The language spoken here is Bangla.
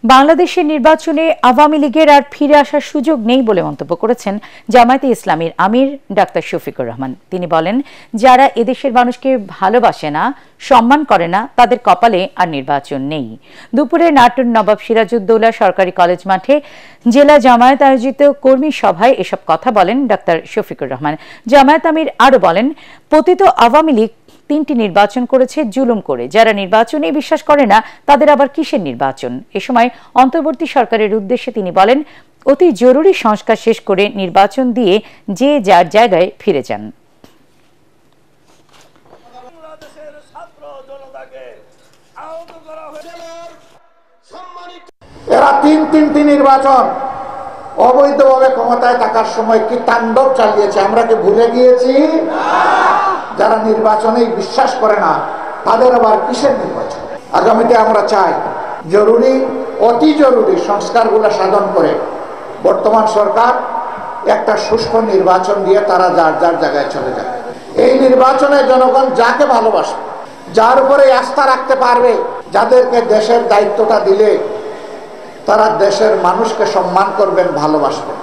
বাংলাদেশের নির্বাচনে আওয়ামী লীগের আর ফিরে আসার সুযোগ নেই বলে মন্তব্য করেছেন জামায়াতে ইসলামীর আমির ডাক্তার শফিকুর রহমান। তিনি বলেন, যারা এদেশের মানুষকে ভালোবাসে না, সম্মান করে না, তাদের কপালে আর নির্বাচন নেই। দুপুরে নাটোর নবাব সিরাজউদ্দৌলা সরকারি কলেজ মাঠে জেলা জামায়াত আয়োজিত কর্মী সভায় এসব কথা বলেন ডাক্তার শফিকুর রহমান। জামায়াত আমির আরও বলেন, পতিত আওয়ামী লীগ ৩টি নির্বাচন করেছে জুলুম করে। যারা নির্বাচনে বিশ্বাস করে না, তাদের আবার কিসের নির্বাচন? এ সময় অন্তর্বর্তী সরকারের উদ্দেশ্যে তিনি বলেন, অতি জরুরি সংস্কার শেষ করে নির্বাচন দিয়ে যে যার জায়গায় ফিরে যান। এরা তিনটি নির্বাচন অবৈধভাবে ক্ষমতায় থাকার সময় কি তাণ্ডব চালিয়েছে, আমরা কি ভুলে গিয়েছি? যারা নির্বাচনে বিশ্বাস করে না, তাদের আবার কিসের নির্বাচন? আগামীতে আমরা চাই জরুরি, অতি জরুরি সংস্কারগুলো সাধন করে বর্তমান সরকার একটা সুষ্ঠু নির্বাচন দিয়ে তারা যার যার জায়গায় চলে যায়। এই নির্বাচনে জনগণ যাকে ভালোবাসবে, যার উপরে আস্থা রাখতে পারবে, যাদেরকে দেশের দায়িত্বটা দিলে তারা দেশের মানুষকে সম্মান করবেন, ভালোবাসবেন।